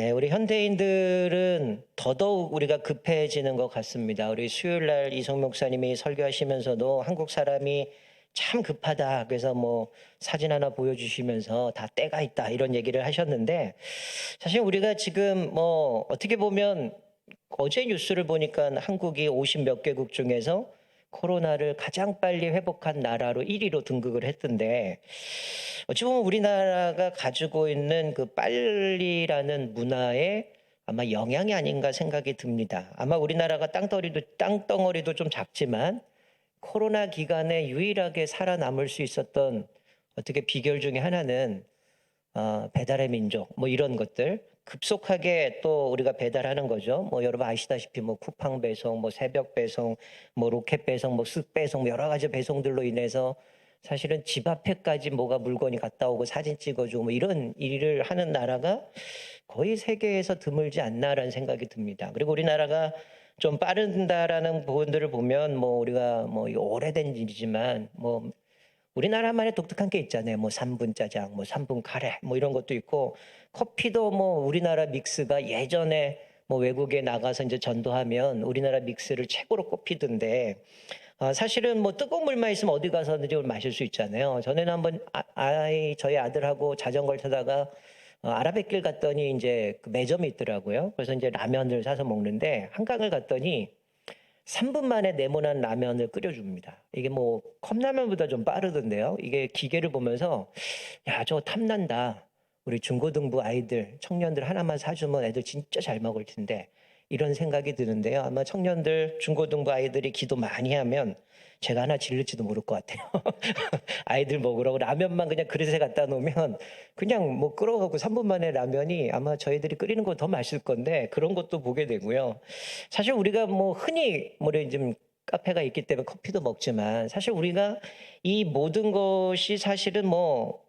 네, 우리 현대인들은 더더욱 우리가 급해지는 것 같습니다. 우리 수요일 날 이성 목사님이 설교하시면서도 한국 사람이 참 급하다. 그래서 뭐 사진 하나 보여주시면서 다 때가 있다 이런 얘기를 하셨는데, 사실 우리가 지금 뭐 어떻게 보면 어제 뉴스를 보니까 한국이 50 몇 개국 중에서 코로나를 가장 빨리 회복한 나라로 1위로 등극을 했던데, 어찌 보면 우리나라가 가지고 있는 그 빨리라는 문화에 아마 영향이 아닌가 생각이 듭니다. 아마 우리나라가 땅덩어리도 좀 작지만 코로나 기간에 유일하게 살아남을 수 있었던 어떻게 비결 중에 하나는 배달의 민족 뭐 이런 것들 급속하게 또 우리가 배달하는 거죠. 뭐 여러분 아시다시피 뭐 쿠팡 배송, 뭐 새벽 배송, 뭐 로켓 배송, 뭐 쓱 배송 뭐 여러 가지 배송들로 인해서 사실은 집 앞에까지 뭐가 물건이 갔다 오고 사진 찍어주고 뭐 이런 일을 하는 나라가 거의 세계에서 드물지 않나라는 생각이 듭니다. 그리고 우리나라가 좀 빠른다라는 부분들을 보면 뭐 우리가 뭐 오래된 일이지만 뭐 우리나라만의 독특한 게 있잖아요. 뭐 3분 짜장, 뭐 3분 카레, 뭐 이런 것도 있고, 커피도 뭐 우리나라 믹스가 예전에 뭐 외국에 나가서 이제 전도하면 우리나라 믹스를 최고로 꼽히던데, 사실은 뭐 뜨거운 물만 있으면 어디 가서든지 마실 수 있잖아요. 전에는 한번 저희 아들하고 자전거를 타다가 아라뱃길 갔더니 이제 그 매점이 있더라고요. 그래서 이제 라면을 사서 먹는데 한강을 갔더니 3분 만에 네모난 라면을 끓여줍니다. 이게 뭐 컵라면보다 좀 빠르던데요. 이게 기계를 보면서 야, 저거 탐난다. 우리 중고등부 아이들, 청년들 하나만 사주면 애들 진짜 잘 먹을 텐데 이런 생각이 드는데요. 아마 청년들, 중고등부 아이들이 기도 많이 하면 제가 하나 질릴지도 모를 것 같아요. 아이들 먹으라고 라면만 그냥 그릇에 갖다 놓으면 그냥 뭐 끓어가고 3분 만에 라면이 아마 저희들이 끓이는 거 더 맛있을 건데 그런 것도 보게 되고요. 사실 우리가 뭐 흔히 뭐래 좀 카페가 있기 때문에 커피도 먹지만 사실 우리가 이 모든 것이 사실은 뭐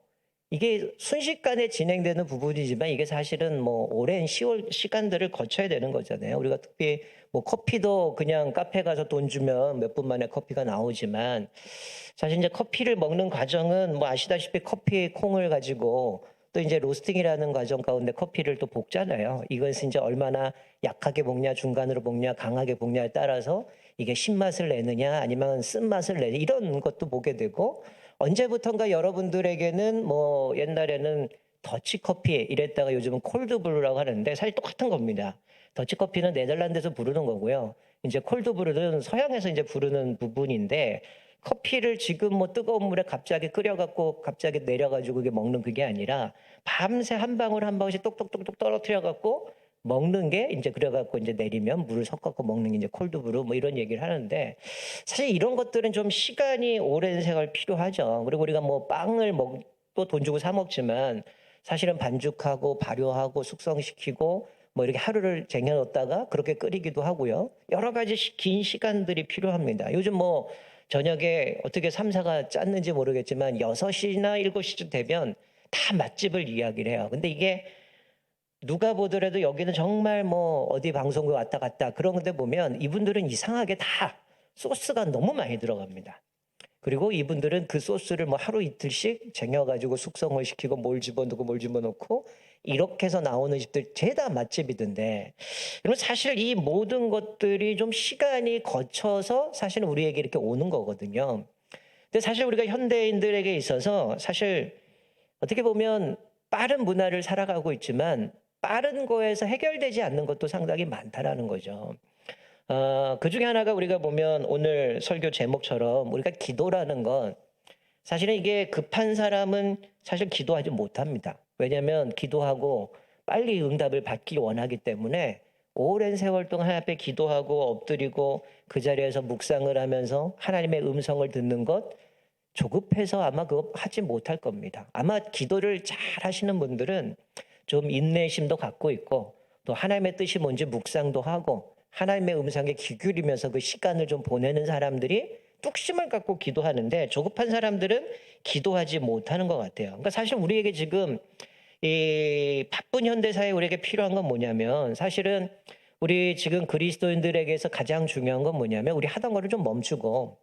이게 순식간에 진행되는 부분이지만 이게 사실은 뭐 오랜 시간들을 거쳐야 되는 거잖아요. 우리가 특히 뭐 커피도 그냥 카페 가서 돈 주면 몇 분 만에 커피가 나오지만 사실 이제 커피를 먹는 과정은 뭐 아시다시피 커피 콩을 가지고 또 이제 로스팅이라는 과정 가운데 커피를 또 볶잖아요. 이것은 이제 얼마나 약하게 볶냐, 중간으로 볶냐, 강하게 볶냐에 따라서 이게 신맛을 내느냐 아니면 쓴맛을 내느냐 이런 것도 보게 되고 언제부턴가 여러분들에게는 뭐 옛날에는 더치커피 이랬다가 요즘은 콜드브루라고 하는데 사실 똑같은 겁니다. 더치커피는 네덜란드에서 부르는 거고요. 이제 콜드브루는 서양에서 이제 부르는 부분인데 커피를 지금 뭐 뜨거운 물에 갑자기 끓여갖고 갑자기 내려가지고 이게 먹는 그게 아니라 밤새 한 방울 한 방울씩 똑똑똑똑 떨어뜨려갖고 먹는 게 이제 그래갖고 이제 내리면 물을 섞어갖고 먹는 게 이제 콜드브루 뭐 이런 얘기를 하는데 사실 이런 것들은 좀 시간이 오랜 세월 필요하죠. 그리고 우리가 뭐 빵을 또 돈 주고 사 먹지만 사실은 반죽하고 발효하고 숙성시키고 뭐 이렇게 하루를 쟁여놓다가 그렇게 끓이기도 하고요. 여러 가지 긴 시간들이 필요합니다. 요즘 뭐 저녁에 어떻게 삼사가 짰는지 모르겠지만 6시나 7시쯤 되면 다 맛집을 이야기를 해요. 근데 이게 누가 보더라도 여기는 정말 뭐 어디 방송국 왔다 갔다 그런 데 보면 이분들은 이상하게 다 소스가 너무 많이 들어갑니다. 그리고 이분들은 그 소스를 뭐 하루 이틀씩 쟁여가지고 숙성을 시키고 뭘 집어넣고 뭘 집어넣고 이렇게 해서 나오는 집들 죄다 맛집이던데 여러분 사실 이 모든 것들이 좀 시간이 거쳐서 사실은 우리에게 이렇게 오는 거거든요. 근데 사실 우리가 현대인들에게 있어서 사실 어떻게 보면 빠른 문화를 살아가고 있지만 빠른 거에서 해결되지 않는 것도 상당히 많다라는 거죠. 그 중에 하나가 우리가 보면 오늘 설교 제목처럼 우리가 기도라는 건 사실은 이게 급한 사람은 사실 기도하지 못합니다. 왜냐하면 기도하고 빨리 응답을 받기 원하기 때문에 오랜 세월 동안 하나님 앞에 기도하고 엎드리고 그 자리에서 묵상을 하면서 하나님의 음성을 듣는 것 조급해서 아마 그거 하지 못할 겁니다. 아마 기도를 잘 하시는 분들은 좀 인내심도 갖고 있고 또 하나님의 뜻이 뭔지 묵상도 하고 하나님의 음성에 귀 기울이면서 그 시간을 좀 보내는 사람들이 뚝심을 갖고 기도하는데 조급한 사람들은 기도하지 못하는 것 같아요. 그러니까 사실 우리에게 지금 이 바쁜 현대사에 우리에게 필요한 건 뭐냐면 사실은 우리 지금 그리스도인들에게서 가장 중요한 건 뭐냐면 우리 하던 거를 좀 멈추고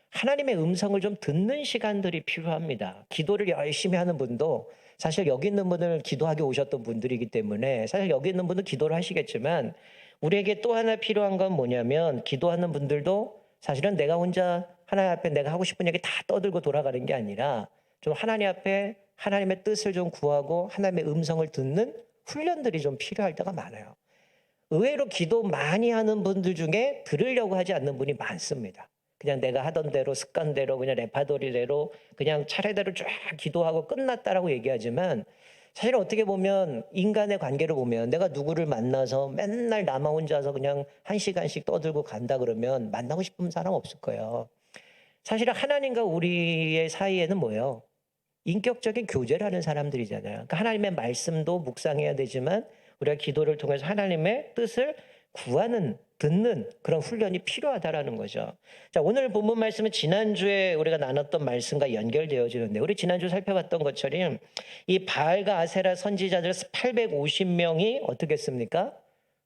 하나님의 음성을 좀 듣는 시간들이 필요합니다. 기도를 열심히 하는 분도 사실 여기 있는 분들 기도하기 오셨던 분들이기 때문에 사실 여기 있는 분들 기도를 하시겠지만 우리에게 또 하나 필요한 건 뭐냐면 기도하는 분들도 사실은 내가 혼자 하나님 앞에 내가 하고 싶은 얘기 다 떠들고 돌아가는 게 아니라 좀 하나님 앞에 하나님의 뜻을 좀 구하고 하나님의 음성을 듣는 훈련들이 좀 필요할 때가 많아요. 의외로 기도 많이 하는 분들 중에 들으려고 하지 않는 분이 많습니다. 그냥 내가 하던 대로 습관대로 그냥 레파토리대로 그냥 차례대로 쫙 기도하고 끝났다라고 얘기하지만 사실 어떻게 보면 인간의 관계를 보면 내가 누구를 만나서 맨날 나만 혼자서 그냥 1시간씩 떠들고 간다 그러면 만나고 싶은 사람 없을 거예요. 사실은 하나님과 우리의 사이에는 뭐예요? 인격적인 교제를 하는 사람들이잖아요. 그러니까 하나님의 말씀도 묵상해야 되지만 우리가 기도를 통해서 하나님의 뜻을 구하는, 듣는 그런 훈련이 필요하다라는 거죠. 자, 오늘 본문 말씀은 지난주에 우리가 나눴던 말씀과 연결되어지는데 우리 지난주 살펴봤던 것처럼 이 바알과 아세라 선지자들 850명이 어떻게 했습니까?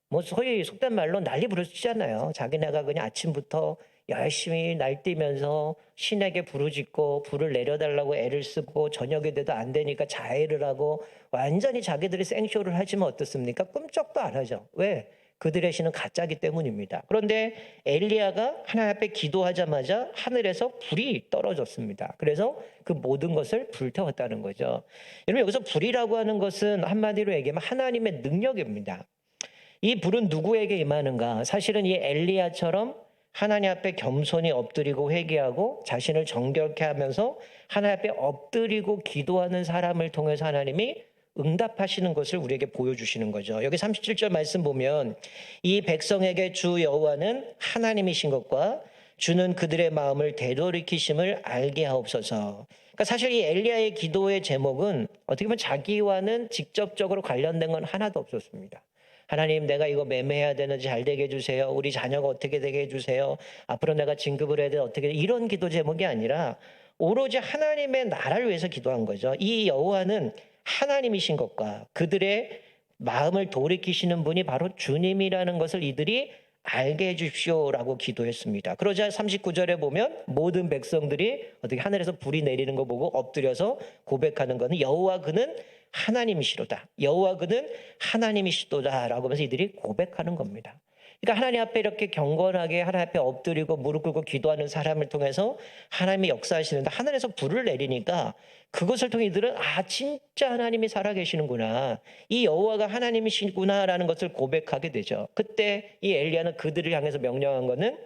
뭐 소위 속된 말로 난리 부르짖잖아요. 자기네가 그냥 아침부터 열심히 날뛰면서 신에게 부르짖고 불을 내려달라고 애를 쓰고 저녁이 돼도 안 되니까 자해를 하고 완전히 자기들이 생쇼를 하지만 어떻습니까? 꿈쩍도 안 하죠. 왜? 그들의 신은 가짜기 때문입니다. 그런데 엘리야가 하나님 앞에 기도하자마자 하늘에서 불이 떨어졌습니다. 그래서 그 모든 것을 불태웠다는 거죠. 여러분 여기서 불이라고 하는 것은 한마디로 얘기하면 하나님의 능력입니다. 이 불은 누구에게 임하는가? 사실은 이 엘리야처럼 하나님 앞에 겸손히 엎드리고 회개하고 자신을 정결케 하면서 하나님 앞에 엎드리고 기도하는 사람을 통해서 하나님이 응답하시는 것을 우리에게 보여주시는 거죠. 여기 37절 말씀 보면 이 백성에게 주 여호와는 하나님이신 것과 주는 그들의 마음을 되돌이키심을 알게 하옵소서. 그러니까 사실 이 엘리야의 기도의 제목은 어떻게 보면 자기와는 직접적으로 관련된 건 하나도 없었습니다. 하나님 내가 이거 매매해야 되는지 잘 되게 해주세요. 우리 자녀가 어떻게 되게 해주세요. 앞으로 내가 진급을 해야 돼 어떻게 이런 기도 제목이 아니라 오로지 하나님의 나라를 위해서 기도한 거죠. 이 여호와는 하나님이신 것과 그들의 마음을 돌이키시는 분이 바로 주님이라는 것을 이들이 알게 해주십시오라고 기도했습니다. 그러자 39절에 보면 모든 백성들이 어떻게 하늘에서 불이 내리는 거 보고 엎드려서 고백하는 것은 여호와 그는 하나님이시로다. 여호와 그는 하나님이시도다라고 하면서 이들이 고백하는 겁니다. 그러니까 하나님 앞에 이렇게 경건하게 하나님 앞에 엎드리고 무릎 꿇고 기도하는 사람을 통해서 하나님이 역사하시는데 하늘에서 불을 내리니까 그것을 통해 이들은 진짜 하나님이 살아계시는구나. 이 여호와가 하나님이시구나라는 것을 고백하게 되죠. 그때 이 엘리야는 그들을 향해서 명령한 것은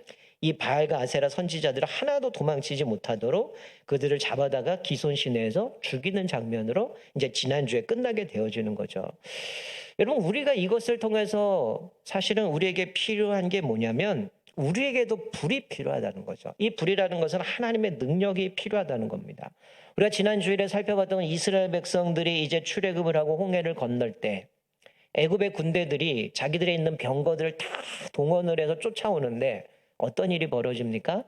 이 바알과 아세라 선지자들을 하나도 도망치지 못하도록 그들을 잡아다가 기손 시내에서 죽이는 장면으로 이제 지난주에 끝나게 되어지는 거죠. 여러분 우리가 이것을 통해서 사실은 우리에게 필요한 게 뭐냐면 우리에게도 불이 필요하다는 거죠. 이 불이라는 것은 하나님의 능력이 필요하다는 겁니다. 우리가 지난주일에 살펴봤던 이스라엘 백성들이 이제 출애굽을 하고 홍해를 건널 때 애굽의 군대들이 자기들에 있는 병거들을 다 동원을 해서 쫓아오는데 어떤 일이 벌어집니까?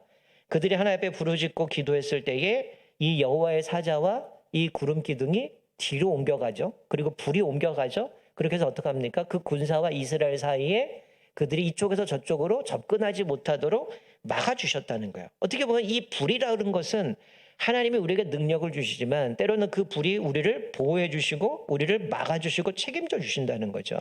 그들이 하나님 앞에 부르짖고 기도했을 때에 이 여호와의 사자와 이 구름 기둥이 뒤로 옮겨가죠. 그리고 불이 옮겨가죠. 그렇게 해서 어떻게 합니까? 그 군사와 이스라엘 사이에 그들이 이쪽에서 저쪽으로 접근하지 못하도록 막아주셨다는 거예요. 어떻게 보면 이 불이라는 것은 하나님이 우리에게 능력을 주시지만 때로는 그 불이 우리를 보호해 주시고 우리를 막아주시고 책임져 주신다는 거죠.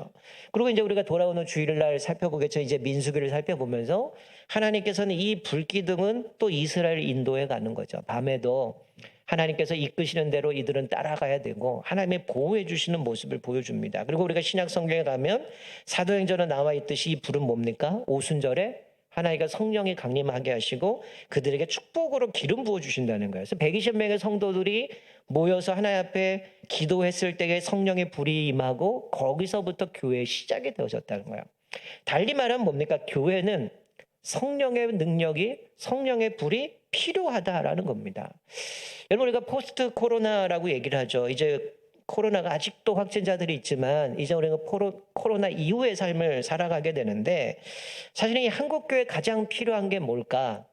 그리고 이제 우리가 돌아오는 주일날 살펴보겠죠. 이제 민수기를 살펴보면서 하나님께서는 이 불기둥은 또 이스라엘 인도해 가는 거죠. 밤에도 하나님께서 이끄시는 대로 이들은 따라가야 되고 하나님의 보호해 주시는 모습을 보여줍니다. 그리고 우리가 신약 성경에 가면 사도행전에 나와 있듯이 이 불은 뭡니까? 오순절에 하나님과 성령이 강림하게 하시고 그들에게 축복으로 기름 부어 주신다는 거예요. 그래서 120명의 성도들이 모여서 하나님 앞에 기도했을 때에 성령의 불이 임하고 거기서부터 교회의 시작이 되어졌다는 거예요. 달리 말하면 뭡니까? 교회는 성령의 능력이 성령의 불이 필요하다라는 겁니다. 여러분 우리가 포스트 코로나라고 얘기를 하죠. 이제 코로나가 아직도 확진자들이 있지만 이제 우리가 코로나 이후의 삶을 살아가게 되는데 사실 이 한국교회 가장 필요한 게 뭘까?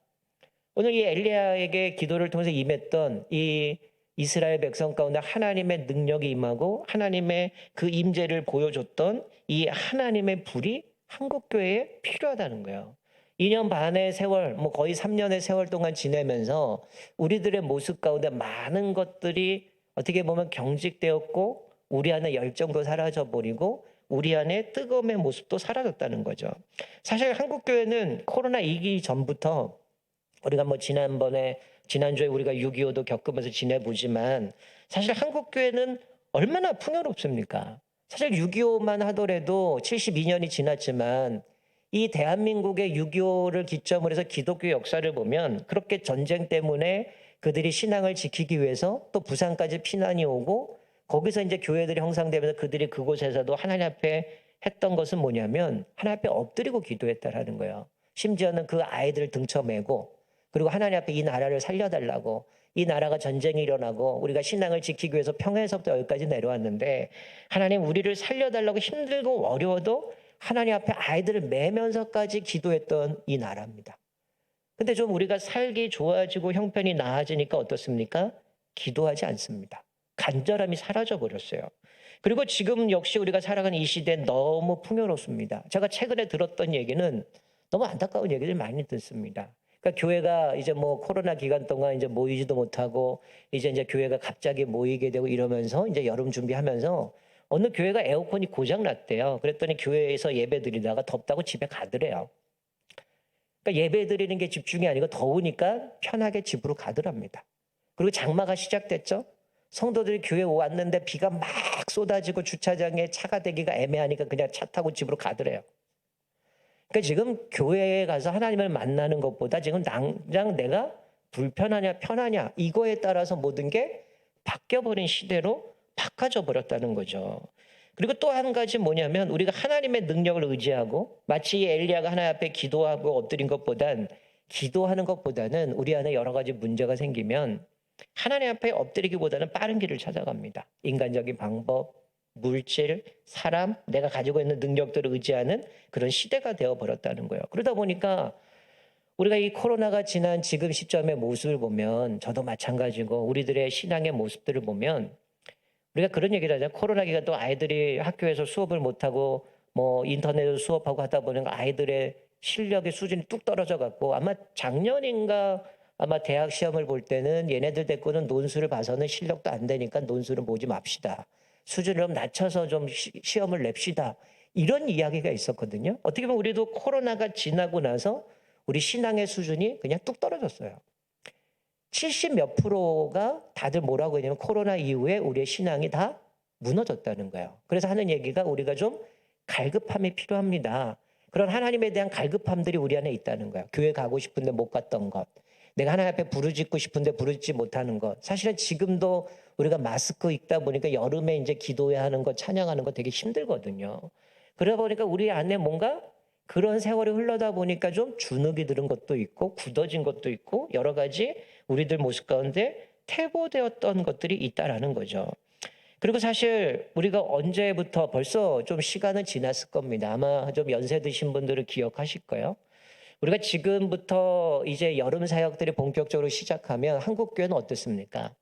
오늘 이 엘리야에게 기도를 통해서 임했던 이 이스라엘 백성 가운데 하나님의 능력이 임하고 하나님의 그 임재를 보여줬던 이 하나님의 불이 한국교회에 필요하다는 거예요. 2년 반의 세월, 뭐 거의 3년의 세월 동안 지내면서 우리들의 모습 가운데 많은 것들이 어떻게 보면 경직되었고 우리 안에 열정도 사라져 버리고 우리 안에 뜨거움의 모습도 사라졌다는 거죠. 사실 한국 교회는 코로나 이기 전부터 우리가 뭐 지난주에 우리가 6.25도 겪으면서 지내보지만 사실 한국 교회는 얼마나 풍요롭습니까? 사실 6.25만 하더라도 72년이 지났지만 이 대한민국의 6.25를 기점으로 해서 기독교 역사를 보면 그렇게 전쟁 때문에 그들이 신앙을 지키기 위해서 또 부산까지 피난이 오고 거기서 이제 교회들이 형성되면서 그들이 그곳에서도 하나님 앞에 했던 것은 뭐냐면 하나님 앞에 엎드리고 기도했다라는 거예요. 심지어는 그 아이들을 등쳐매고 그리고 하나님 앞에 이 나라를 살려달라고 이 나라가 전쟁이 일어나고 우리가 신앙을 지키기 위해서 평야에서부터 여기까지 내려왔는데 하나님 우리를 살려달라고 힘들고 어려워도 하나님 앞에 아이들을 매면서까지 기도했던 이 나라입니다. 근데 좀 우리가 살기 좋아지고 형편이 나아지니까 어떻습니까? 기도하지 않습니다. 간절함이 사라져 버렸어요. 그리고 지금 역시 우리가 살아가는 이 시대는 너무 풍요롭습니다. 제가 최근에 들었던 얘기는 너무 안타까운 얘기를 많이 듣습니다. 그러니까 교회가 이제 뭐 코로나 기간 동안 이제 모이지도 못하고 이제 교회가 갑자기 모이게 되고 이러면서 이제 여름 준비하면서 어느 교회가 에어컨이 고장 났대요. 그랬더니 교회에서 예배 드리다가 덥다고 집에 가더래요. 그러니까 예배 드리는 게 집중이 아니고 더우니까 편하게 집으로 가더랍니다. 그리고 장마가 시작됐죠. 성도들이 교회 왔는데 비가 막 쏟아지고 주차장에 차가 대기가 애매하니까 그냥 차 타고 집으로 가더래요. 그러니까 지금 교회에 가서 하나님을 만나는 것보다 지금 당장 내가 불편하냐 편하냐 이거에 따라서 모든 게 바뀌어버린 시대로 바꿔져 버렸다는 거죠. 그리고 또 한 가지 뭐냐면 우리가 하나님의 능력을 의지하고 마치 엘리야가 하나님 앞에 기도하고 엎드린 것보단 기도하는 것보다는 우리 안에 여러 가지 문제가 생기면 하나님 앞에 엎드리기보다는 빠른 길을 찾아갑니다. 인간적인 방법, 물질, 사람, 내가 가지고 있는 능력들을 의지하는 그런 시대가 되어버렸다는 거예요. 그러다 보니까 우리가 이 코로나가 지난 지금 시점의 모습을 보면 저도 마찬가지고 우리들의 신앙의 모습들을 보면 우리가 그런 얘기를 하잖아요. 코로나 기간 동안 아이들이 학교에서 수업을 못하고 뭐 인터넷으로 수업하고 하다 보니까 아이들의 실력의 수준이 뚝 떨어져 갖고 아마 작년인가 아마 대학 시험을 볼 때는 얘네들 데리고는 논술을 봐서는 실력도 안 되니까 논술은 보지 맙시다. 수준을 좀 낮춰서 좀 시험을 냅시다. 이런 이야기가 있었거든요. 어떻게 보면 우리도 코로나가 지나고 나서 우리 신앙의 수준이 그냥 뚝 떨어졌어요. 70 몇 프로가 다들 뭐라고 했냐면 코로나 이후에 우리의 신앙이 다 무너졌다는 거예요. 그래서 하는 얘기가 우리가 좀 갈급함이 필요합니다. 그런 하나님에 대한 갈급함들이 우리 안에 있다는 거예요. 교회 가고 싶은데 못 갔던 것. 내가 하나님 앞에 부르짖고 싶은데 부르짖지 못하는 것. 사실은 지금도 우리가 마스크 입다 보니까 여름에 이제 기도해야 하는 것, 찬양하는 것 되게 힘들거든요. 그러다 보니까 우리 안에 뭔가 그런 세월이 흘러다 보니까 좀 주눅이 들은 것도 있고 굳어진 것도 있고 여러 가지 우리들 모습 가운데 퇴보되었던 것들이 있다라는 거죠. 그리고 사실 우리가 언제부터 벌써 좀 시간은 지났을 겁니다. 아마 좀 연세 드신 분들은 기억하실 거예요. 우리가 지금부터 이제 여름 사역들이 본격적으로 시작하면 한국 교회는 어떻습니까?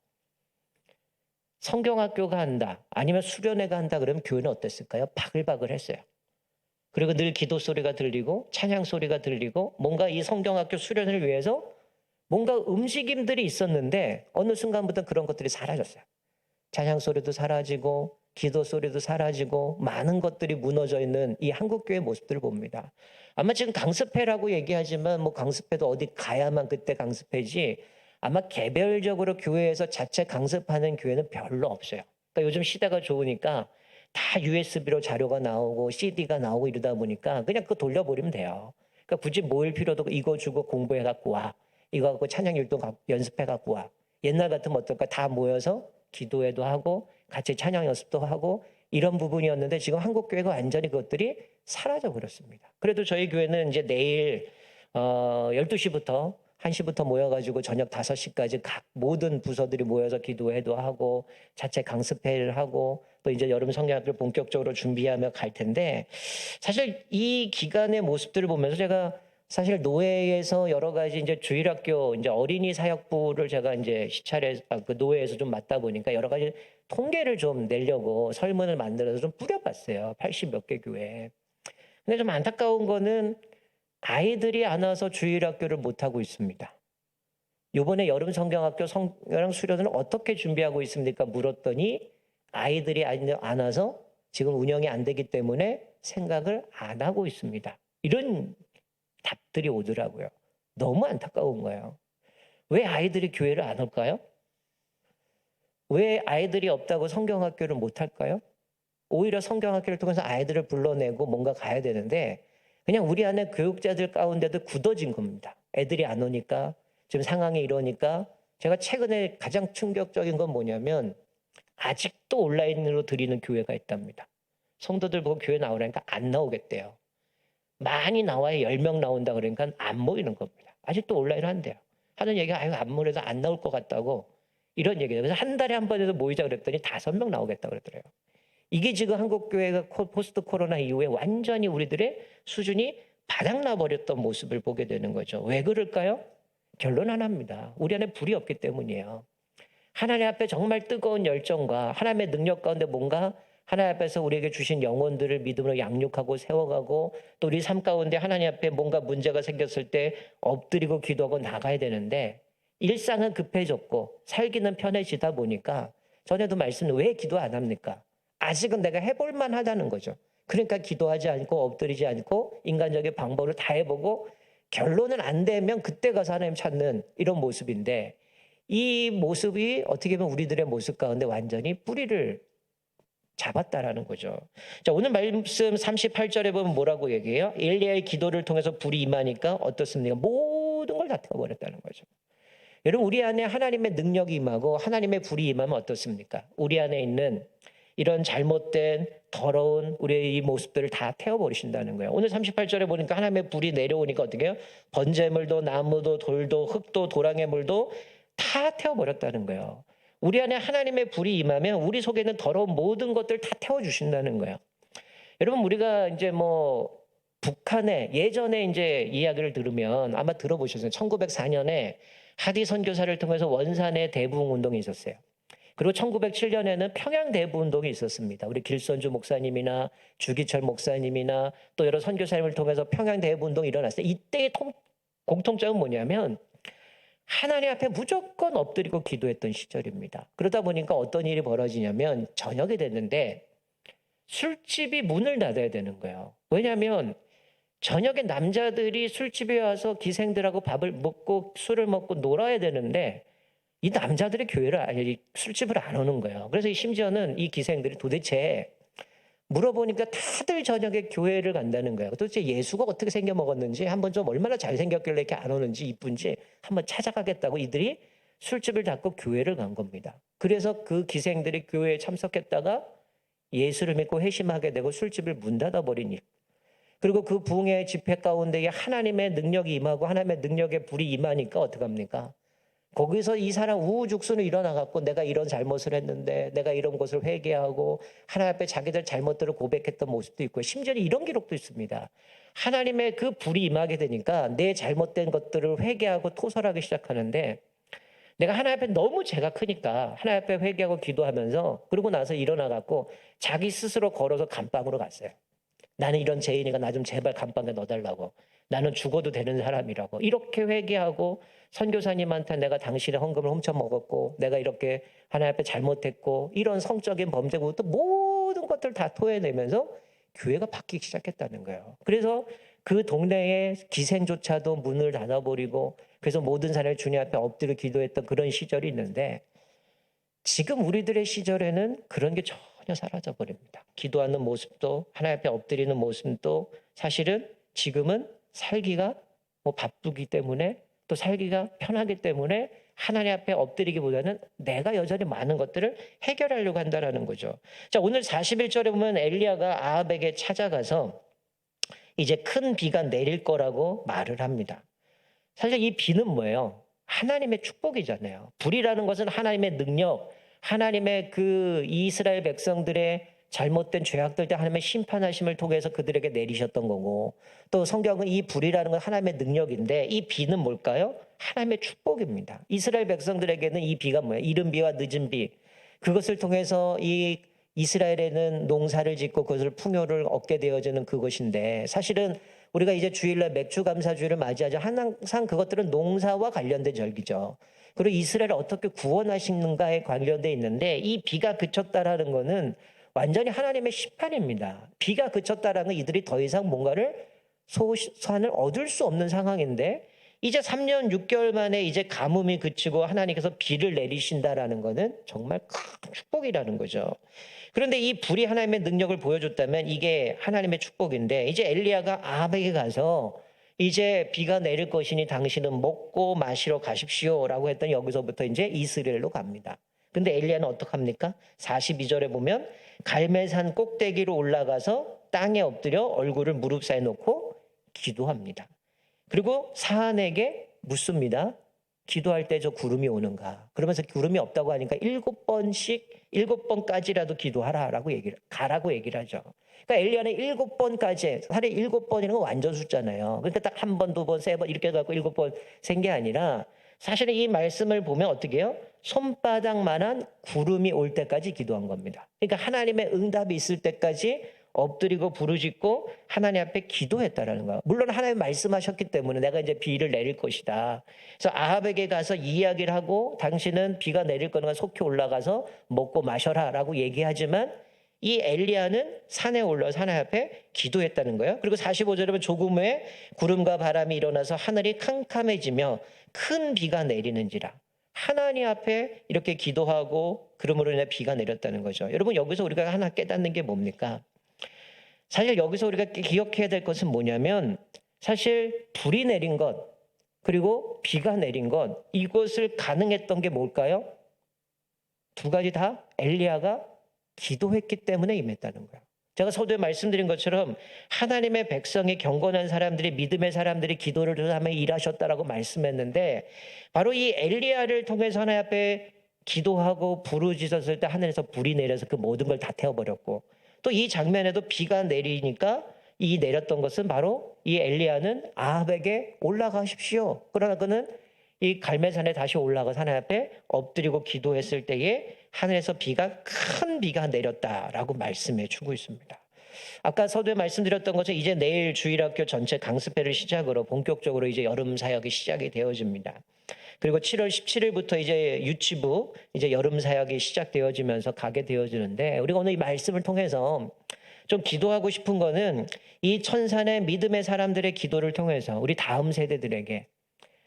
성경학교가 한다 아니면 수련회가 한다 그러면 교회는 어땠을까요? 바글바글 했어요. 그리고 늘 기도 소리가 들리고 찬양 소리가 들리고 뭔가 이 성경학교 수련을 위해서 뭔가 움직임들이 있었는데 어느 순간부터 그런 것들이 사라졌어요. 찬양 소리도 사라지고 기도 소리도 사라지고 많은 것들이 무너져 있는 이 한국교회 모습들을 봅니다. 아마 지금 강습회라고 얘기하지만 뭐 강습회도 어디 가야만 그때 강습회지 아마 개별적으로 교회에서 자체 강습하는 교회는 별로 없어요. 그러니까 요즘 시대가 좋으니까 다 USB로 자료가 나오고 CD가 나오고 이러다 보니까 그냥 그거 돌려버리면 돼요. 그러니까 굳이 모일 필요도 없고 이거 주고 공부해 갖고 와. 이거 갖고 찬양 율동 연습해 갖고 와. 옛날 같으면 어떨까? 다 모여서 기도회도 하고 같이 찬양 연습도 하고 이런 부분이었는데 지금 한국 교회가 완전히 그것들이 사라져 버렸습니다. 그래도 저희 교회는 이제 내일 12시부터 1시부터 모여가지고 저녁 5시까지 각 모든 부서들이 모여서 기도회도 하고 자체 강습회를 하고 또 이제 여름 성경학교를 본격적으로 준비하며 갈 텐데 사실 이 기간의 모습들을 보면서 제가 사실 노회에서 여러 가지 이제 주일학교 이제 어린이 사역부를 제가 이제 그 노회에서 좀 맡다 보니까 여러 가지 통계를 좀 내려고 설문을 만들어서 좀 뿌려봤어요. 80 몇 개 교회. 근데 좀 안타까운 거는 아이들이 안 와서 주일학교를 못 하고 있습니다. 요번에 여름 성경학교 성경 수련을 어떻게 준비하고 있습니까? 물었더니 아이들이 안 와서 지금 운영이 안 되기 때문에 생각을 안 하고 있습니다. 이런 답들이 오더라고요. 너무 안타까운 거예요. 왜 아이들이 교회를 안 올까요? 왜 아이들이 없다고 성경학교를 못 할까요? 오히려 성경학교를 통해서 아이들을 불러내고 뭔가 가야 되는데 그냥 우리 안에 교육자들 가운데도 굳어진 겁니다. 애들이 안 오니까 지금 상황이 이러니까 제가 최근에 가장 충격적인 건 뭐냐면 아직도 온라인으로 드리는 교회가 있답니다. 성도들 보고 교회 나오라니까 안 나오겠대요. 많이 나와야 10명 나온다 그러니까 안 모이는 겁니다. 아직도 온라인 한대요. 하는 얘기가 아유 안 모여서 안 나올 것 같다고 이런 얘기예요. 그래서 한 달에 한 번에서 모이자 그랬더니 5명 나오겠다 그러더래요. 이게 지금 한국 교회가 포스트 코로나 이후에 완전히 우리들의 수준이 바닥나 버렸던 모습을 보게 되는 거죠. 왜 그럴까요? 결론 하나입니다. 우리 안에 불이 없기 때문이에요. 하나님 앞에 정말 뜨거운 열정과 하나님의 능력 가운데 뭔가 하나님 앞에서 우리에게 주신 영혼들을 믿음으로 양육하고 세워가고 또 우리 삶 가운데 하나님 앞에 뭔가 문제가 생겼을 때 엎드리고 기도하고 나가야 되는데 일상은 급해졌고 살기는 편해지다 보니까 전에도 말씀을 왜 기도 안 합니까? 아직은 내가 해볼 만하다는 거죠. 그러니까 기도하지 않고 엎드리지 않고 인간적인 방법을 다 해보고 결론은 안 되면 그때 가서 하나님 찾는 이런 모습인데 이 모습이 어떻게 보면 우리들의 모습 가운데 완전히 뿌리를 잡았다라는 거죠. 자, 오늘 말씀 38절에 보면 뭐라고 얘기해요? 엘리야의 기도를 통해서 불이 임하니까 어떻습니까? 모든 걸 다 태워버렸다는 거죠. 여러분 우리 안에 하나님의 능력이 임하고 하나님의 불이 임하면 어떻습니까? 우리 안에 있는 이런 잘못된 더러운 우리의 이 모습들을 다 태워버리신다는 거예요. 오늘 38절에 보니까 하나님의 불이 내려오니까 어떻게 해요? 번제물도 나무도 돌도 흙도 도랑의 물도 다 태워버렸다는 거예요. 우리 안에 하나님의 불이 임하면 우리 속에 있는 더러운 모든 것들 다 태워주신다는 거예요. 여러분 우리가 이제 뭐 북한의 예전에 이제 이야기를 들으면 아마 들어보셨어요. 1904년에 하디 선교사를 통해서 원산의 대부흥 운동이 있었어요. 그리고 1907년에는 평양 대부 운동이 있었습니다. 우리 길선주 목사님이나 주기철 목사님이나 또 여러 선교사님을 통해서 평양 대부 운동이 일어났어요. 이때의 공통점은 뭐냐면 하나님 앞에 무조건 엎드리고 기도했던 시절입니다. 그러다 보니까 어떤 일이 벌어지냐면 저녁이 됐는데 술집이 문을 닫아야 되는 거예요. 왜냐하면 저녁에 남자들이 술집에 와서 기생들하고 밥을 먹고 술을 먹고 놀아야 되는데 이 남자들이 술집을 안 오는 거예요. 그래서 심지어는 이 기생들이 도대체 물어보니까 다들 저녁에 교회를 간다는 거예요. 도대체 예수가 어떻게 생겨 먹었는지 한번 좀 얼마나 잘생겼길래 이렇게 안 오는지 이쁜지 한번 찾아가겠다고 이들이 술집을 닫고 교회를 간 겁니다. 그래서 그 기생들이 교회에 참석했다가 예수를 믿고 회심하게 되고 술집을 문 닫아버린 일. 그리고 그 부흥의 집회 가운데에 하나님의 능력이 임하고 하나님의 능력의 불이 임하니까 어떡합니까? 거기서 이 사람 우후죽순으로 일어나갖고 내가 이런 잘못을 했는데 내가 이런 것을 회개하고 하나님 앞에 자기들 잘못들을 고백했던 모습도 있고 심지어 이런 기록도 있습니다. 하나님의 그 불이 임하게 되니까 내 잘못된 것들을 회개하고 토설하기 시작하는데 내가 하나님 앞에 너무 죄가 크니까 하나님 앞에 회개하고 기도하면서 그러고 나서 일어나갖고 자기 스스로 걸어서 감방으로 갔어요. 나는 이런 죄인이니까 나 좀 제발 감방에 넣어달라고. 나는 죽어도 되는 사람이라고. 이렇게 회개하고 선교사님한테 내가 당신의 헌금을 훔쳐먹었고 내가 이렇게 하나님 앞에 잘못했고 이런 성적인 범죄부터 모든 것들 다 토해내면서 교회가 바뀌기 시작했다는 거예요. 그래서 그 동네의 기생조차도 문을 닫아버리고 그래서 모든 사람을 주님 앞에 엎드려 기도했던 그런 시절이 있는데 지금 우리들의 시절에는 그런 게 전혀 사라져 버립니다. 기도하는 모습도 하나님 앞에 엎드리는 모습도 사실은 지금은 살기가 바쁘기 때문에 또 살기가 편하기 때문에 하나님 앞에 엎드리기보다는 내가 여전히 많은 것들을 해결하려고 한다는 거죠. 자, 오늘 41절에 보면 엘리야가 아합에게 찾아가서 이제 큰 비가 내릴 거라고 말을 합니다. 사실 이 비는 뭐예요? 하나님의 축복이잖아요. 불이라는 것은 하나님의 능력, 하나님의 그 이스라엘 백성들의 잘못된 죄악들 때 하나님의 심판하심을 통해서 그들에게 내리셨던 거고 또 성경은 이 불이라는 건 하나님의 능력인데 이 비는 뭘까요? 하나님의 축복입니다. 이스라엘 백성들에게는 이 비가 뭐예요? 이른 비와 늦은 비. 그것을 통해서 이 이스라엘에는 농사를 짓고 그것을 풍요를 얻게 되어지는 그것인데 사실은 우리가 이제 주일날 맥주 감사주일을 맞이하죠. 항상 그것들은 농사와 관련된 절기죠. 그리고 이스라엘을 어떻게 구원하시는가에 관련돼 있는데 이 비가 그쳤다라는 거는 완전히 하나님의 심판입니다. 비가 그쳤다라는 건 이들이 더 이상 뭔가를 소산을 얻을 수 없는 상황인데 이제 3년 6개월 만에 이제 가뭄이 그치고 하나님께서 비를 내리신다라는 거는 정말 큰 축복이라는 거죠. 그런데 이 불이 하나님의 능력을 보여줬다면 이게 하나님의 축복인데 이제 엘리야가 아합에게 가서 이제 비가 내릴 것이니 당신은 먹고 마시러 가십시오라고 했더니 여기서부터 이제 이스라엘로 갑니다. 근데 엘리야는 어떡합니까? 42절에 보면 갈멜산 꼭대기로 올라가서 땅에 엎드려 얼굴을 무릎 사이에 놓고 기도합니다. 그리고 사안에게 묻습니다. 기도할 때 저 구름이 오는가? 그러면서 구름이 없다고 하니까 7번까지라도 기도하라라고 가라고 얘기를 하죠. 그러니까 엘리야는 7번까지, 사실 7번이라는 건 완전 숫자잖아요. 그러니까 딱 한 번, 두 번, 세 번 이렇게 해갖고 7번 센 게 아니라 사실은 이 말씀을 보면 어떻게 해요? 손바닥만한 구름이 올 때까지 기도한 겁니다. 그러니까 하나님의 응답이 있을 때까지 엎드리고 부르짖고 하나님 앞에 기도했다라는 거예요. 물론 하나님 말씀하셨기 때문에 내가 이제 비를 내릴 것이다. 그래서 아합에게 가서 이야기를 하고 당신은 비가 내릴 거니까 속히 올라가서 먹고 마셔라라고 얘기하지만 이 엘리야는 산에 올라서 하나님 앞에 기도했다는 거예요. 그리고 45절에 보면 조금 후에 구름과 바람이 일어나서 하늘이 캄캄해지며 큰 비가 내리는지라. 하나님 앞에 이렇게 기도하고 그러므로 인해 비가 내렸다는 거죠. 여러분 여기서 우리가 하나 깨닫는 게 뭡니까? 사실 여기서 우리가 기억해야 될 것은 뭐냐면 사실 불이 내린 것 그리고 비가 내린 것 이것을 가능했던 게 뭘까요? 두 가지 다 엘리야가 기도했기 때문에 임했다는 거예요. 제가 서두에 말씀드린 것처럼 하나님의 백성이 경건한 사람들이 믿음의 사람들이 기도를 하며 일하셨다라고 말씀했는데 바로 이 엘리야를 통해서 하나님 앞에 기도하고 부르짖었을 때 하늘에서 불이 내려서 그 모든 걸 다 태워버렸고 또 이 장면에도 비가 내리니까 이 내렸던 것은 바로 이 엘리야는 아합에게 올라가십시오. 그러나 그는 이 갈멜산에 다시 올라가서 하나님 앞에 엎드리고 기도했을 때에 하늘에서 큰 비가 내렸다라고 말씀해 주고 있습니다. 아까 서두에 말씀드렸던 것처럼 이제 내일 주일학교 전체 강습회를 시작으로 본격적으로 이제 여름 사역이 시작이 되어집니다. 그리고 7월 17일부터 이제 유치부 이제 여름 사역이 시작되어지면서 가게 되어지는데 우리가 오늘 이 말씀을 통해서 좀 기도하고 싶은 거는 이 천산의 믿음의 사람들의 기도를 통해서 우리 다음 세대들에게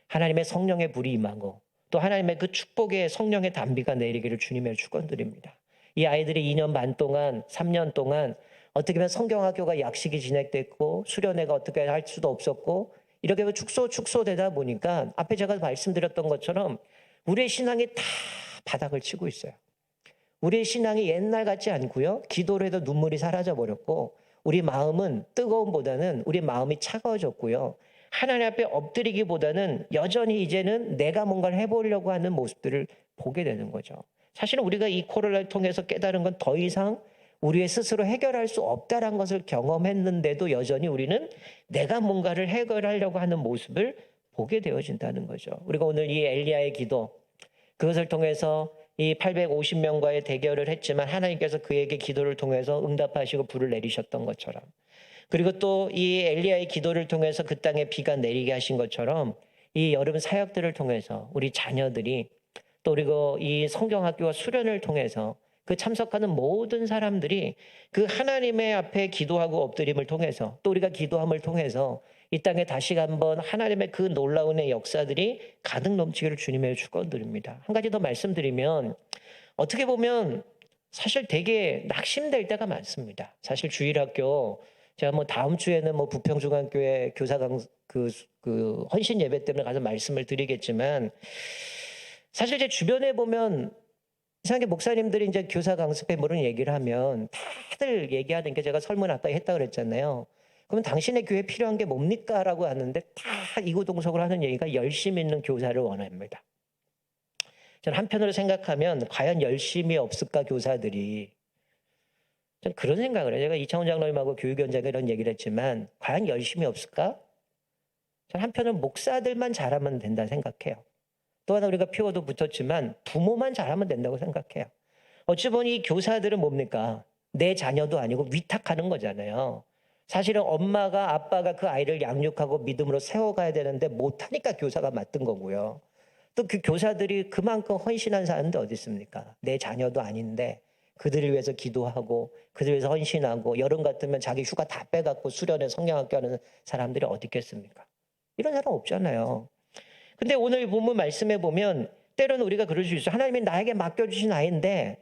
하나님의 성령의 불이 임하고 또 하나님의 그 축복의 성령의 단비가 내리기를 주님의 축원드립니다. 이 아이들이 2년 반 동안 3년 동안 어떻게 보면 성경학교가 약식이 진행됐고 수련회가 어떻게 할 수도 없었고 이렇게 축소되다 보니까 앞에 제가 말씀드렸던 것처럼 우리의 신앙이 다 바닥을 치고 있어요. 우리의 신앙이 옛날 같지 않고요. 기도를 해도 눈물이 사라져버렸고 우리 마음은 뜨거움보다는 우리 마음이 차가워졌고요. 하나님 앞에 엎드리기보다는 여전히 이제는 내가 뭔가를 해보려고 하는 모습들을 보게 되는 거죠. 사실은 우리가 이 코로나를 통해서 깨달은 건 더 이상 우리의 스스로 해결할 수 없다는 것을 경험했는데도 여전히 우리는 내가 뭔가를 해결하려고 하는 모습을 보게 되어진다는 거죠. 우리가 오늘 이 엘리야의 기도 그것을 통해서 이 850명과의 대결을 했지만 하나님께서 그에게 기도를 통해서 응답하시고 불을 내리셨던 것처럼 그리고 또 이 엘리야의 기도를 통해서 그 땅에 비가 내리게 하신 것처럼 이 여름 사역들을 통해서 우리 자녀들이 또 그리고 이 성경학교와 수련을 통해서 그 참석하는 모든 사람들이 그 하나님의 앞에 기도하고 엎드림을 통해서 또 우리가 기도함을 통해서 이 땅에 다시 한번 하나님의 그 놀라운 역사들이 가득 넘치기를 주님의 축원드립니다. 한 가지 더 말씀드리면 어떻게 보면 사실 되게 낙심될 때가 많습니다. 사실 주일학교 제가 뭐 다음 주에는 뭐 부평중앙교회 교사강 그 헌신 예배 때문에 가서 말씀을 드리겠지만 사실 제 주변에 보면 이상하게 목사님들이 이제 교사 강습회 뭐런 얘기를 하면 다들 얘기하는 게 제가 설문 아까 했다 그랬잖아요. 그러면 당신의 교회에 필요한 게 뭡니까? 라고 하는데 다 이구동성으로 하는 얘기가 열심 있는 교사를 원합니다. 저는 한편으로 생각하면 과연 열심이 없을까 교사들이. 저는 그런 생각을 해요. 제가 이창훈 장로님하고 교육위원장이 이런 얘기를 했지만 과연 열심이 없을까? 저는 한편으로 목사들만 잘하면 된다 생각해요. 또 하나 우리가 표어도 붙었지만 부모만 잘하면 된다고 생각해요. 어찌 보니 이 교사들은 뭡니까? 내 자녀도 아니고 위탁하는 거잖아요. 사실은 엄마가 아빠가 그 아이를 양육하고 믿음으로 세워가야 되는데 못하니까 교사가 맡은 거고요. 또 그 교사들이 그만큼 헌신한 사람도 어디 있습니까? 내 자녀도 아닌데 그들을 위해서 기도하고 그들을 위해서 헌신하고 여름 같으면 자기 휴가 다 빼갖고 수련회 성경학교 하는 사람들이 어디 있겠습니까? 이런 사람 없잖아요. 근데 오늘 본문 말씀에 보면 때로는 우리가 그럴 수 있어요. 하나님이 나에게 맡겨주신 아이인데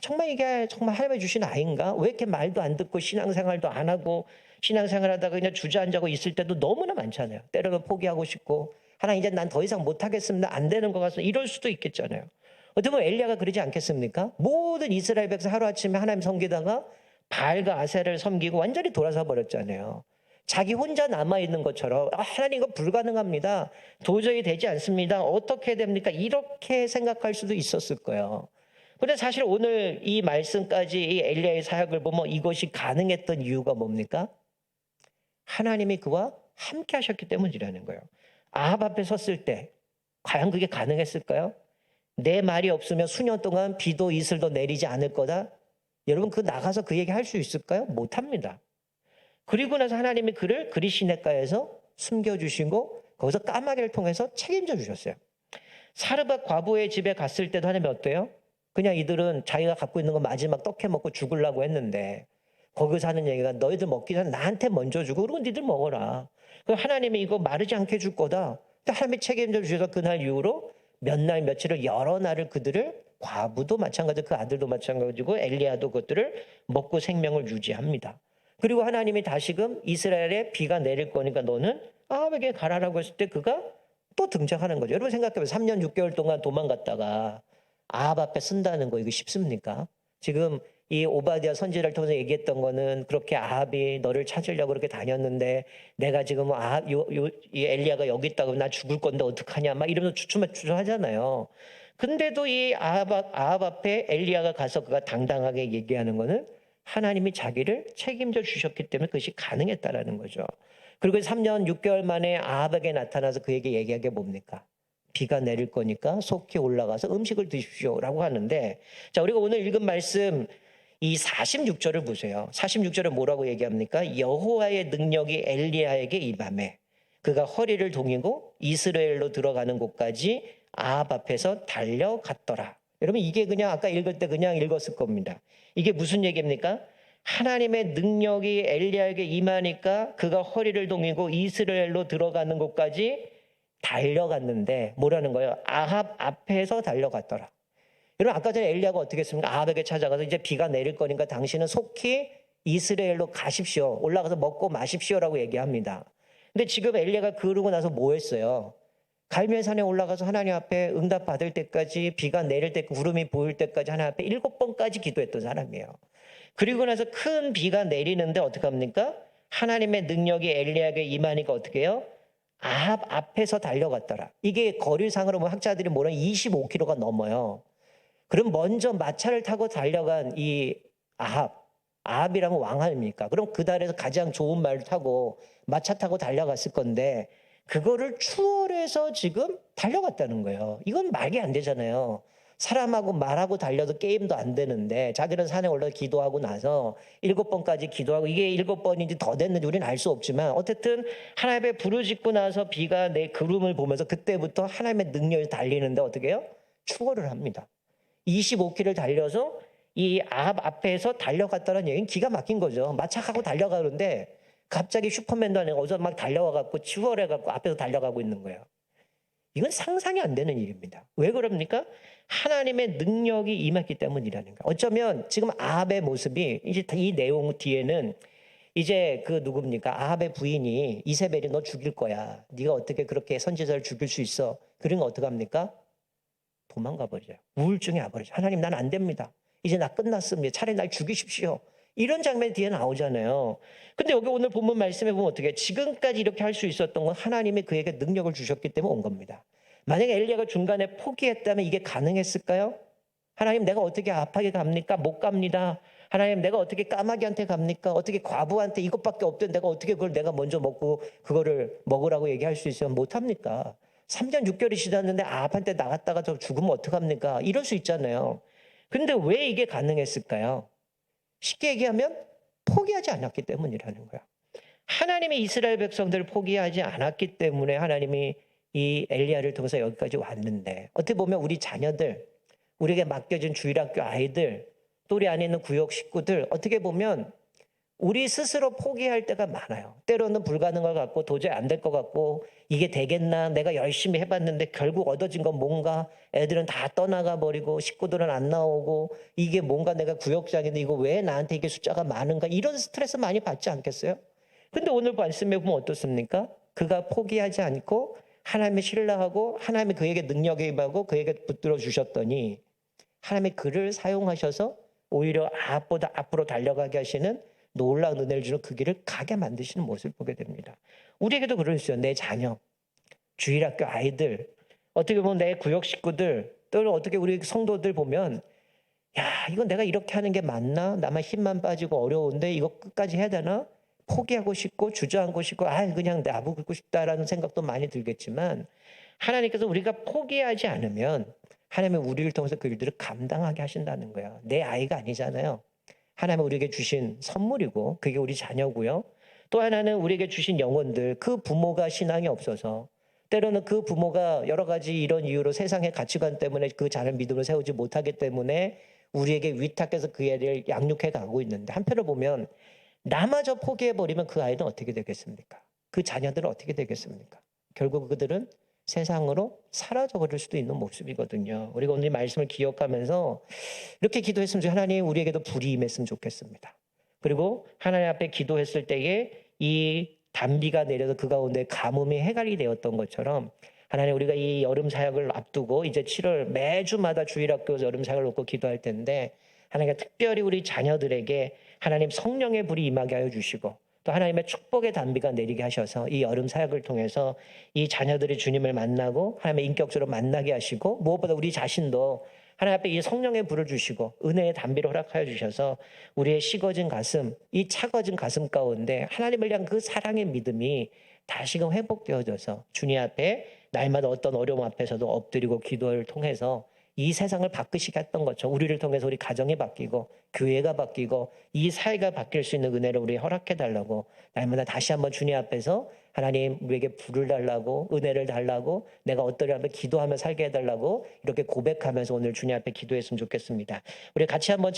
정말 이게 정말 하나님이 주신 아이인가? 왜 이렇게 말도 안 듣고 신앙생활도 안 하고 신앙생활 하다가 그냥 주저앉아고 있을 때도 너무나 많잖아요. 때로는 포기하고 싶고 하나님 이제 난 더 이상 못하겠습니다. 안 되는 것 같습니다. 이럴 수도 있겠잖아요. 어떻게 보면 엘리야가 그러지 않겠습니까? 모든 이스라엘 백성 하루아침에 하나님 섬기다가 바알과 아세라를 섬기고 완전히 돌아서 버렸잖아요. 자기 혼자 남아있는 것처럼 하나님 이거 불가능합니다. 도저히 되지 않습니다. 어떻게 됩니까? 이렇게 생각할 수도 있었을 거예요. 그런데 사실 오늘 이 말씀까지 이 엘리야의 사역을 보면 이것이 가능했던 이유가 뭡니까? 하나님이 그와 함께 하셨기 때문이라는 거예요. 아합 앞에 섰을 때 과연 그게 가능했을까요? 내 말이 없으면 수년 동안 비도 이슬도 내리지 않을 거다. 여러분 그 나가서 그 얘기 할 수 있을까요? 못합니다. 그리고 나서 하나님이 그를 그리시네가에서 숨겨주시고 거기서 까마귀를 통해서 책임져 주셨어요. 사르밧 과부의 집에 갔을 때도 하나님이 어때요? 그냥 이들은 자기가 갖고 있는 거 마지막 떡해 먹고 죽으려고 했는데 거기서 하는 얘기가 너희들 먹기 전에 나한테 먼저 주고 그리고 니들 먹어라. 그럼 하나님이 이거 마르지 않게 줄 거다. 하나님이 책임져 주셔서 그날 이후로 몇 날 며칠을 여러 날을 그들을 과부도 마찬가지고 그 아들도 마찬가지고 엘리야도 그것들을 먹고 생명을 유지합니다. 그리고 하나님이 다시금 이스라엘에 비가 내릴 거니까 너는 아합에게 가라라고 했을 때 그가 또 등장하는 거죠. 여러분 생각해보세요. 3년 6개월 동안 도망갔다가 아합 앞에 쓴다는 거 이거 쉽습니까? 지금 이 오바댜 선지자를 통해서 얘기했던 거는 그렇게 아합이 너를 찾으려고 그렇게 다녔는데 내가 지금 이 엘리야가 여기 있다고 나 죽을 건데 어떡하냐 막 이러면서 주춤하잖아요. 근데도 이 아합 앞에 엘리야가 가서 그가 당당하게 얘기하는 거는 하나님이 자기를 책임져 주셨기 때문에 그것이 가능했다라는 거죠. 그리고 3년 6개월 만에 아합에게 나타나서 그에게 얘기한 게 뭡니까? 비가 내릴 거니까 속히 올라가서 음식을 드십시오라고 하는데 자 우리가 오늘 읽은 말씀 이 46절을 보세요. 46절에 뭐라고 얘기합니까? 여호와의 능력이 엘리야에게 임하매 그가 허리를 동이고 이스라엘로 들어가는 곳까지 아합 앞에서 달려갔더라. 여러분 이게 그냥 아까 읽을 때 그냥 읽었을 겁니다. 이게 무슨 얘기입니까? 하나님의 능력이 엘리야에게 임하니까 그가 허리를 동이고 이스라엘로 들어가는 곳까지 달려갔는데 뭐라는 거예요? 아합 앞에서 달려갔더라. 여러분 아까 전에 엘리야가 어떻게 했습니까? 아합에게 찾아가서 이제 비가 내릴 거니까 당신은 속히 이스라엘로 가십시오. 올라가서 먹고 마십시오라고 얘기합니다. 근데 지금 엘리야가 그러고 나서 뭐 했어요? 갈멜산에 올라가서 하나님 앞에 응답 받을 때까지 비가 내릴 때 구름이 보일 때까지 하나님 앞에 7번까지 기도했던 사람이에요. 그리고 나서 큰 비가 내리는데 어떻게 합니까? 하나님의 능력이 엘리야에게 임하니까 어떻게 해요? 아합 앞에서 달려갔더라. 이게 거리상으로 보면 학자들이 뭐라 25km가 넘어요. 그럼 먼저 마차를 타고 달려간 이 아합이라면 왕 아닙니까? 그럼 그 달에서 가장 좋은 말을 타고 마차 타고 달려갔을 건데 그거를 추월해서 지금 달려갔다는 거예요. 이건 말이 안 되잖아요. 사람하고 말하고 달려도 게임도 안 되는데 자기는 산에 올라서 기도하고 나서 7번까지 기도하고 이게 7번인지 더 됐는지 우리는 알 수 없지만 어쨌든 하나님의 부르짖고 나서 비가 내 구름을 보면서 그때부터 하나님의 능력이 달리는데 어떻게 해요? 추월을 합니다. 25km를 달려서 이 아합 앞에서 달려갔다는 얘기는 기가 막힌 거죠. 마차하고 달려가는데 갑자기 슈퍼맨도 아니고 어디서 막 달려와갖고 추월해갖고 앞에서 달려가고 있는 거예요. 이건 상상이 안 되는 일입니다. 왜 그럽니까? 하나님의 능력이 임했기 때문이라는 거예요. 어쩌면 지금 아합의 모습이 이제 이 내용 뒤에는 이제 그 누굽니까? 아합의 부인이 이세벨이 너 죽일 거야. 네가 어떻게 그렇게 선지자를 죽일 수 있어? 그러면 어떡합니까? 도망가 버려요. 우울증이 와버리죠. 하나님 난 안 됩니다. 이제 나 끝났습니다. 차라리 날 죽이십시오. 이런 장면이 뒤에 나오잖아요. 근데 여기 오늘 본문 말씀해 보면 어떻게 지금까지 이렇게 할 수 있었던 건 하나님이 그에게 능력을 주셨기 때문에 온 겁니다. 만약에 엘리야가 중간에 포기했다면 이게 가능했을까요? 하나님 내가 어떻게 아파게 갑니까? 못 갑니다. 하나님 내가 어떻게 까마귀한테 갑니까? 어떻게 과부한테 이것밖에 없던데 내가 어떻게 그걸 내가 먼저 먹고 그거를 먹으라고 얘기할 수 있으면 못합니까? 3년 6개월이 지났는데 아합한테 나갔다가 저 죽으면 어떡합니까? 이럴 수 있잖아요. 근데 왜 이게 가능했을까요? 쉽게 얘기하면 포기하지 않았기 때문이라는 거야. 하나님이 이스라엘 백성들을 포기하지 않았기 때문에 하나님이 이 엘리야를 통해서 여기까지 왔는데, 어떻게 보면 우리 자녀들, 우리에게 맡겨진 주일학교 아이들, 또 우리 안에 있는 구역 식구들, 어떻게 보면 우리 스스로 포기할 때가 많아요. 때로는 불가능할 것 같고 도저히 안 될 것 같고, 이게 되겠나, 내가 열심히 해봤는데 결국 얻어진 건 뭔가, 애들은 다 떠나가 버리고 식구들은 안 나오고, 이게 뭔가 내가 구역장인데 이거 왜 나한테 이게 숫자가 많은가, 이런 스트레스 많이 받지 않겠어요? 근데 오늘 말씀해 보면 어떻습니까? 그가 포기하지 않고 하나님을 신뢰하고 하나님이 그에게 능력에 임하고 그에게 붙들어 주셨더니, 하나님이 그를 사용하셔서 오히려 앞보다 앞으로 달려가게 하시는 놀라운 은혜를 주는 그 길을 가게 만드시는 모습을 보게 됩니다. 우리에게도 그럴 수 있어요. 내 자녀, 주일학교 아이들, 어떻게 보면 내 구역 식구들, 또는 어떻게 우리 성도들 보면, 야, 이건 내가 이렇게 하는 게 맞나? 나만 힘만 빠지고 어려운데 이거 끝까지 해야 되나? 포기하고 싶고 주저앉고 싶고, 그냥 나보고 싶다라는 생각도 많이 들겠지만, 하나님께서 우리가 포기하지 않으면 하나님은 우리를 통해서 그 일들을 감당하게 하신다는 거야. 내 아이가 아니잖아요. 하나님은 우리에게 주신 선물이고 그게 우리 자녀고요. 또 하나는 우리에게 주신 영혼들, 그 부모가 신앙이 없어서, 때로는 그 부모가 여러 가지 이런 이유로 세상의 가치관 때문에 그 자녀를 믿음을 세우지 못하기 때문에 우리에게 위탁해서 그 애를 양육해 가고 있는데, 한편으로 보면 나마저 포기해버리면 그 아이는 어떻게 되겠습니까? 그 자녀들은 어떻게 되겠습니까? 결국 그들은 세상으로 사라져버릴 수도 있는 모습이거든요. 우리가 오늘 이 말씀을 기억하면서 이렇게 기도했으면 좋겠습니다. 하나님, 우리에게도 불이 임했으면 좋겠습니다. 그리고 하나님 앞에 기도했을 때에 이 단비가 내려서 그 가운데 가뭄이 해갈이 되었던 것처럼, 하나님, 우리가 이 여름 사역을 앞두고 이제 7월 매주마다 주일학교 여름 사역을 놓고 기도할 텐데, 하나님께 특별히 우리 자녀들에게 하나님 성령의 불이 임하게 하여 주시고, 또 하나님의 축복의 단비가 내리게 하셔서 이 여름 사역을 통해서 이 자녀들이 주님을 만나고 하나님의 인격적으로 만나게 하시고, 무엇보다 우리 자신도 하나님 앞에 이 성령의 불을 주시고 은혜의 단비를 허락하여 주셔서 우리의 식어진 가슴, 이 차가진 가슴 가운데 하나님을 향한 그 사랑의 믿음이 다시금 회복되어져서 주님 앞에 날마다 어떤 어려움 앞에서도 엎드리고 기도를 통해서 이 세상을 바꾸시게 했던 것처럼 우리를 통해서 우리 가정이 바뀌고 교회가 바뀌고 이 사회가 바뀔 수 있는 은혜를 우리 허락해 달라고, 날마다 다시 한번 주님 앞에서 하나님 우리에게 불을 달라고, 은혜를 달라고, 내가 어떠냐면 기도하며 살게 해달라고 이렇게 고백하면서 오늘 주님 앞에 기도했으면 좋겠습니다. 우리 같이 한번